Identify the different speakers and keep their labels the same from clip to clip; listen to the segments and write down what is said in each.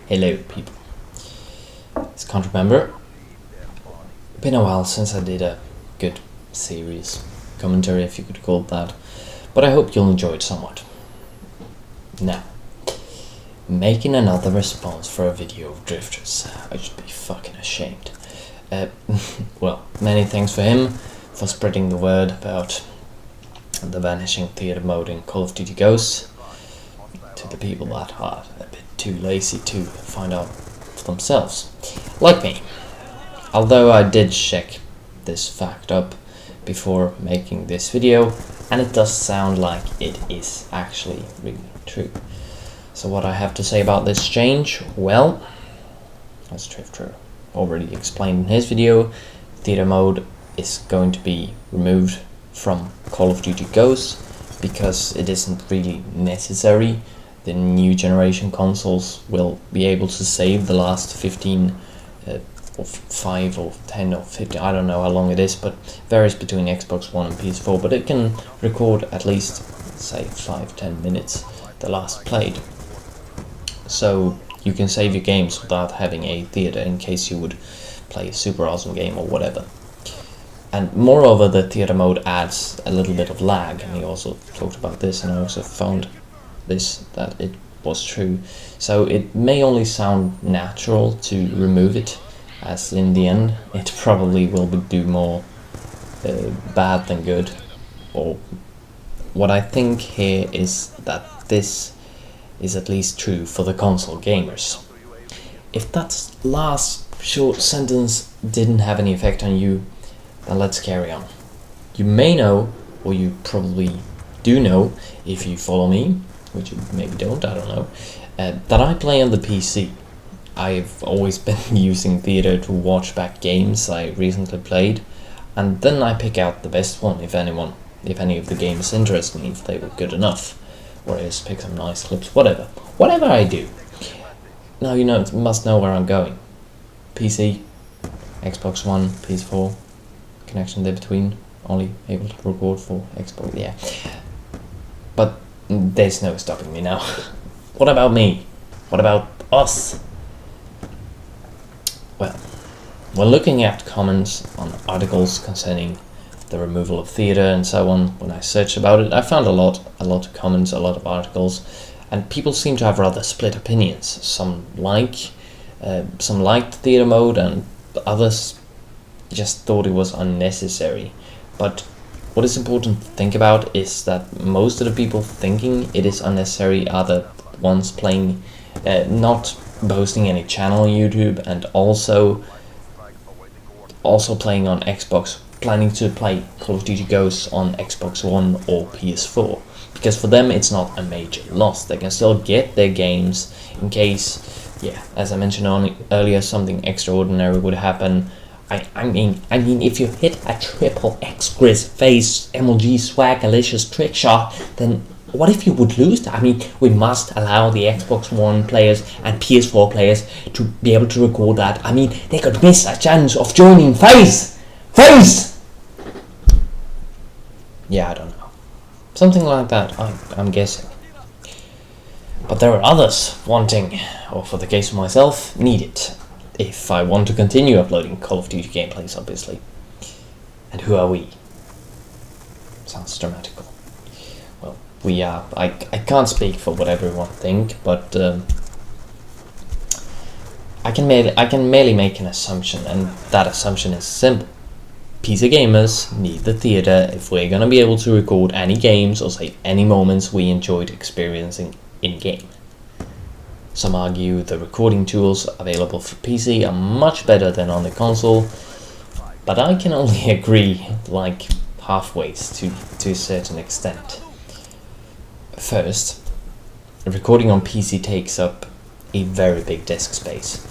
Speaker 1: Hello people, it's can't remember. Been a while since I did a good series commentary, if you could call it that, but I hope you'll enjoy it somewhat. Now, making another response for a video of Drifters. I should be fucking ashamed. Well, many thanks for him for spreading the word about the vanishing theater mode in Call of Duty Ghosts to the people that are a bit too lazy to find out for themselves, like me. Although I did check this fact up before making this video, and it does sound like it is actually really true. So what I have to say about this change, well, as Drifter already explained in his video, theater mode is going to be removed from Call of Duty Ghosts because it isn't really necessary. The new generation consoles will be able to save the last 15 or 5 or 10 or 15, I don't know how long it is, but varies between Xbox One and PS4, but it can record at least, say, 5-10 minutes the last played. So you can save your games without having a theater in case you would play a super awesome game or whatever. And moreover, the theater mode adds a little bit of lag, and he also talked about this, and I also found this that it was true. So it may only sound natural to remove it, as in the end it probably will do more bad than good. Or what I think here is that this is at least true for the console gamers. If that last short sentence didn't have any effect on you, then let's carry on. You may know, or you probably do know if you follow me, which you maybe don't, I don't know, that I play on the PC. I've always been using theater to watch back games I recently played, and then I pick out the best one, if any of the games interest me, if they were good enough, or I just pick some nice clips, whatever I do. Now you must know where I'm going. PC, Xbox One, PS4, connection there between, only able to record for Xbox, yeah. But there's no stopping me now. What about me? What about us? Well, when looking at comments on articles concerning the removal of theater and so on, when I searched about it, I found a lot of comments, a lot of articles, and people seem to have rather split opinions. Some liked theater mode, and others just thought it was unnecessary. But what is important to think about is that most of the people thinking it is unnecessary are the ones playing, not boasting any channel on YouTube, and also playing on Xbox, planning to play Call of Duty Ghosts on Xbox One or PS4, because for them it's not a major loss. They can still get their games in case, yeah, as I mentioned earlier, something extraordinary would happen. I mean, if you hit a triple X-Gris face MLG swag malicious trick shot, then what if you would lose that? I mean, we must allow the Xbox One players and PS4 players to be able to record that. I mean, they could miss a chance of joining FaZe! Yeah, I don't know. Something like that, I'm guessing. But there are others wanting, or for the case of myself, need it. If I want to continue uploading Call of Duty gameplays, obviously. And who are we? Sounds dramatical. Well, we are. I can't speak for what everyone think, but I can merely make an assumption, and that assumption is simple. PC gamers need the theater if we're gonna be able to record any games or save any moments we enjoyed experiencing in-game. Some argue the recording tools available for PC are much better than on the console, but I can only agree like halfway to a certain extent. First, recording on PC takes up a very big disk space.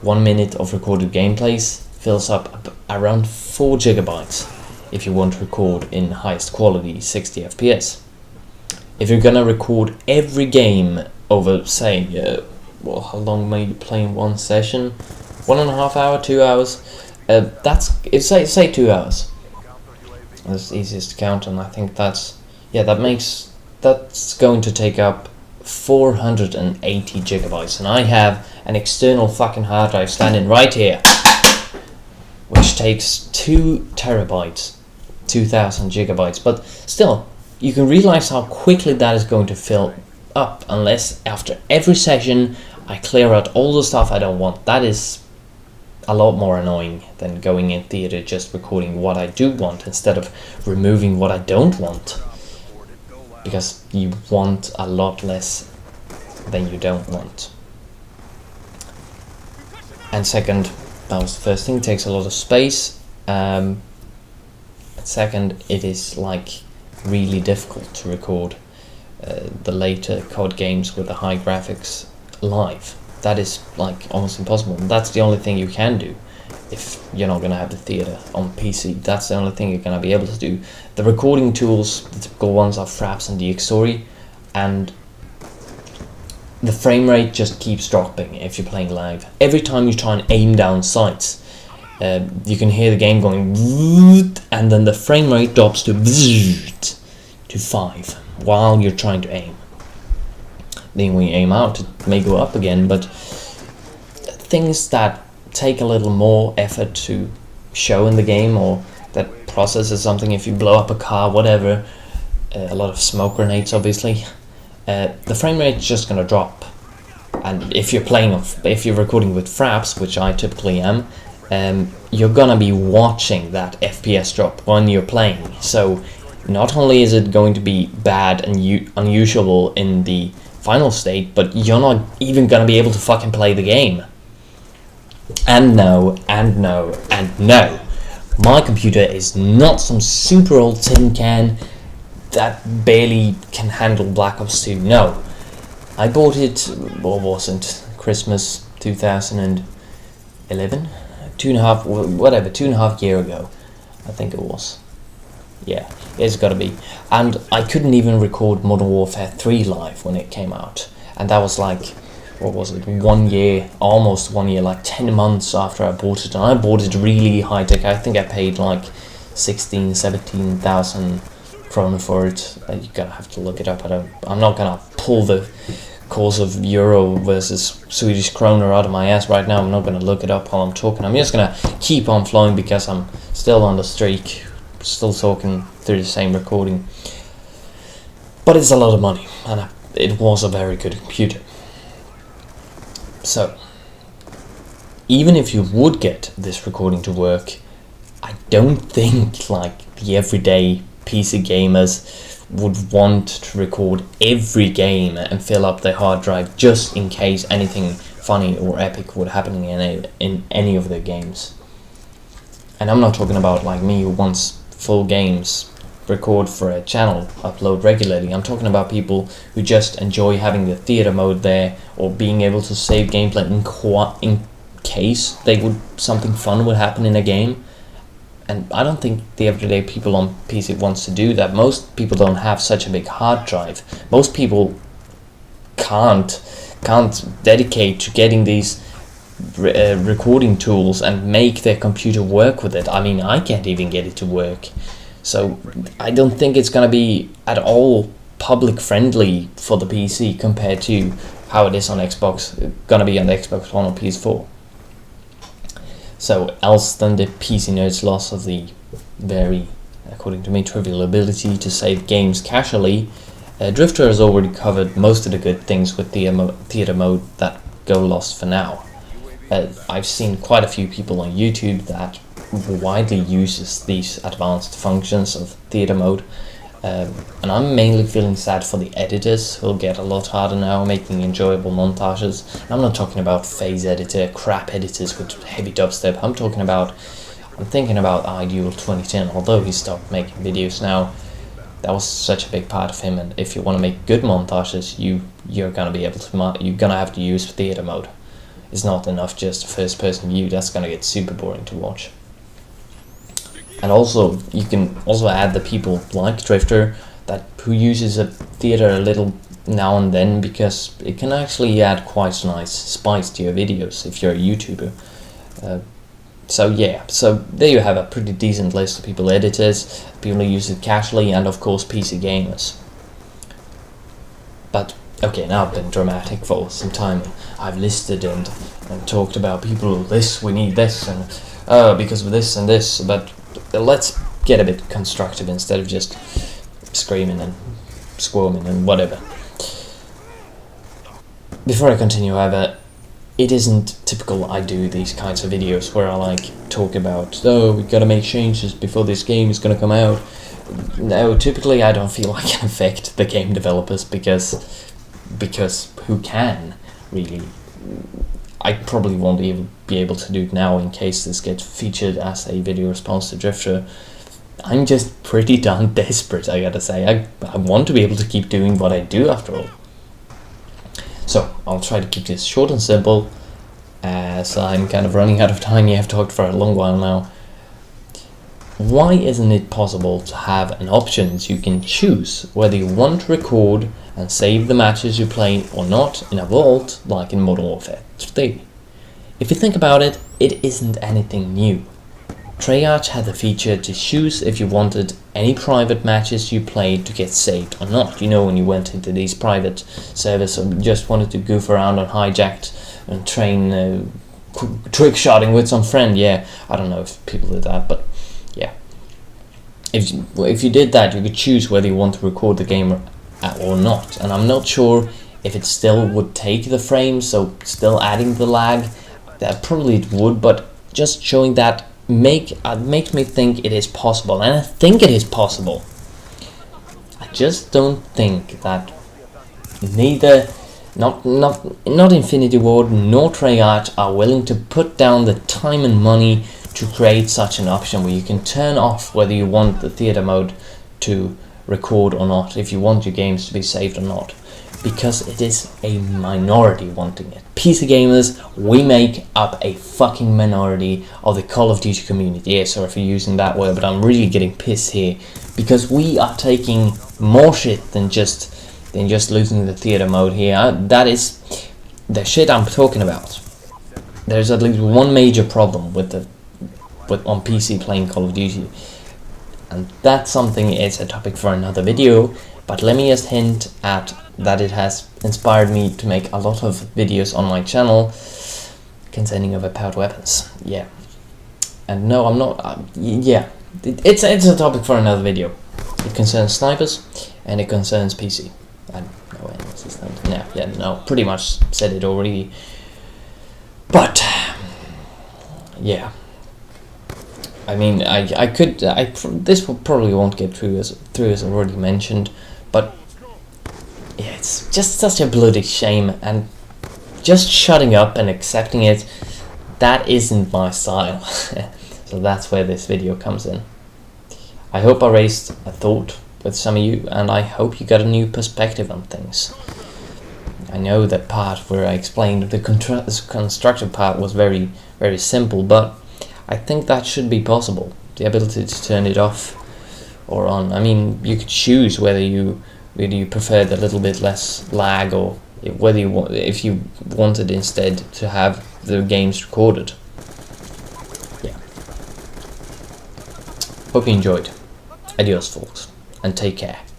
Speaker 1: 1 minute of recorded gameplays fills up around 4 gigabytes if you want to record in highest quality 60 FPS. If you're gonna record every game over, say, well, how long may you play in one session? 1.5 hours, 2 hours? Say 2 hours. That's easiest to count, and I think that's going to take up 480 gigabytes, and I have an external fucking hard drive standing right here, which takes 2 terabytes, 2000 gigabytes. But still, you can realize how quickly that is going to fill up, unless after every session I clear out all the stuff I don't want. That is a lot more annoying than going in theater just recording what I do want instead of removing what I don't want, because you want a lot less than you don't want. And second, that was the first thing, it takes a lot of space. Second, it is like really difficult to record the later COD games with the high graphics live. That is like almost impossible. That's the only thing you can do if you're not gonna have the theater on PC. That's the only thing you're gonna be able to do. The recording tools, the typical ones, are Fraps and DxStory, and the frame rate just keeps dropping if you're playing live. Every time you try and aim down sights, you can hear the game going, and then the frame rate drops to 5 while you're trying to aim. Then when you aim out, it may go up again, but things that take a little more effort to show in the game, or that processes something, if you blow up a car, whatever, a lot of smoke grenades obviously, the frame rate is just gonna drop. And if you're recording with Fraps, which I typically am, you're gonna be watching that FPS drop when you're playing. So not only is it going to be bad and unusual in the final state, but you're not even gonna be able to fucking play the game. And no, my computer is not some super old tin can that barely can handle Black Ops 2. No, I bought it, what was it, Christmas 2011? 2.5 years ago, I think it was. Yeah, it's gotta be. And I couldn't even record Modern Warfare 3 live when it came out. And that was like, what was it, 1 year, almost 1 year, like 10 months after I bought it. And I bought it really high tech. I think I paid like 17,000 krona for it. You're gonna have to look it up. I'm not gonna pull the course of euro versus Swedish krona out of my ass right now. I'm not gonna look it up while I'm talking. I'm just gonna keep on flowing because I'm still on the streak, still talking through the same recording. But it's a lot of money, and it was a very good computer. So, even if you would get this recording to work, I don't think like the everyday PC gamers would want to record every game and fill up their hard drive just in case anything funny or epic would happen in any of their games. And I'm not talking about like me who wants full games, record for a channel, upload regularly. I'm talking about people who just enjoy having the theater mode there, or being able to save gameplay in case something fun would happen in a game. And I don't think the everyday people on PC wants to do that. Most people don't have such a big hard drive. Most people can't dedicate to getting these recording tools and make their computer work with it. I mean, I can't even get it to work. So I don't think it's gonna be at all public friendly for the PC compared to how it is on Xbox, gonna be on the Xbox One or PS4. So else than the PC nerds' loss of the very, according to me, trivial ability to save games casually, Drifter has already covered most of the good things with the theater mode that go lost for now. I've seen quite a few people on YouTube that widely uses these advanced functions of theater mode, and I'm mainly feeling sad for the editors who'll get a lot harder now making enjoyable montages. And I'm not talking about phase editor, crap editors with heavy dubstep. I'm thinking about Ideal 2010, although he stopped making videos now. That was such a big part of him, and if you want to make good montages, you're gonna have to use theater mode. It's not enough just a first person view. That's gonna get super boring to watch. And also, you can also add the people like Drifter who uses a theater a little now and then, because it can actually add quite nice spice to your videos if you're a YouTuber. So there you have a pretty decent list of people: editors, people who use it casually, and of course PC gamers. But Okay, now I've been dramatic for some time. I've listed and talked about people, this, we need this, and because of this and this, but let's get a bit constructive instead of just screaming and squirming and whatever. Before I continue, however, it isn't typical I do these kinds of videos where I like talk about, oh, we gotta make changes before this game is gonna come out. No, typically I don't feel I can affect the game developers because who can, really? I probably won't even be able to do it now in case this gets featured as a video response to Drifter. I'm just pretty darn desperate, I gotta say. I want to be able to keep doing what I do after all. So, I'll try to keep this short and simple, as I'm kind of running out of time. I've talked for a long while now. Why isn't it possible to have an option so you can choose whether you want to record and save the matches you play or not in a vault like in Modern Warfare 3? If you think about it, it isn't anything new. Treyarch had the feature to choose if you wanted any private matches you played to get saved or not. You know, when you went into these private servers or just wanted to goof around on hijacked and train trick shotting with some friend. Yeah, I don't know if people did that, but yeah. If you did that, you could choose whether you want to record the game or not. And I'm not sure if it still would take the frames, so still adding the lag. That probably it would, but just showing that makes me think it is possible, and I think it is possible. I just don't think that not Infinity Ward nor Treyarch are willing to put down the time and money to create such an option where you can turn off whether you want the theater mode to record or not, if you want your games to be saved or not, because it is a minority wanting it. PC gamers, we make up a fucking minority of the Call of Duty community. Yeah, sorry for using that word, but I'm really getting pissed here, because we are taking more shit than just losing the theater mode here. That is the shit I'm talking about. There's at least one major problem with on PC playing Call of Duty, and that's something, it's a topic for another video, but let me just hint at that it has inspired me to make a lot of videos on my channel concerning overpowered weapons. Yeah, and no, I'm not, yeah, it's a topic for another video. It concerns snipers and it concerns PC. No, pretty much said it already, but yeah. I mean, this probably won't get through as already mentioned, but yeah, it's just such a bloody shame, and just shutting up and accepting it, that isn't my style. So that's where this video comes in. I hope I raised a thought with some of you, and I hope you got a new perspective on things. I know that part where I explained the constructive part was very, very simple, but I think that should be possible. The ability to turn it off or on. I mean, you could choose whether you preferred a little bit less lag, or if you wanted instead to have the games recorded. Yeah. Hope you enjoyed. Adios, folks, and take care.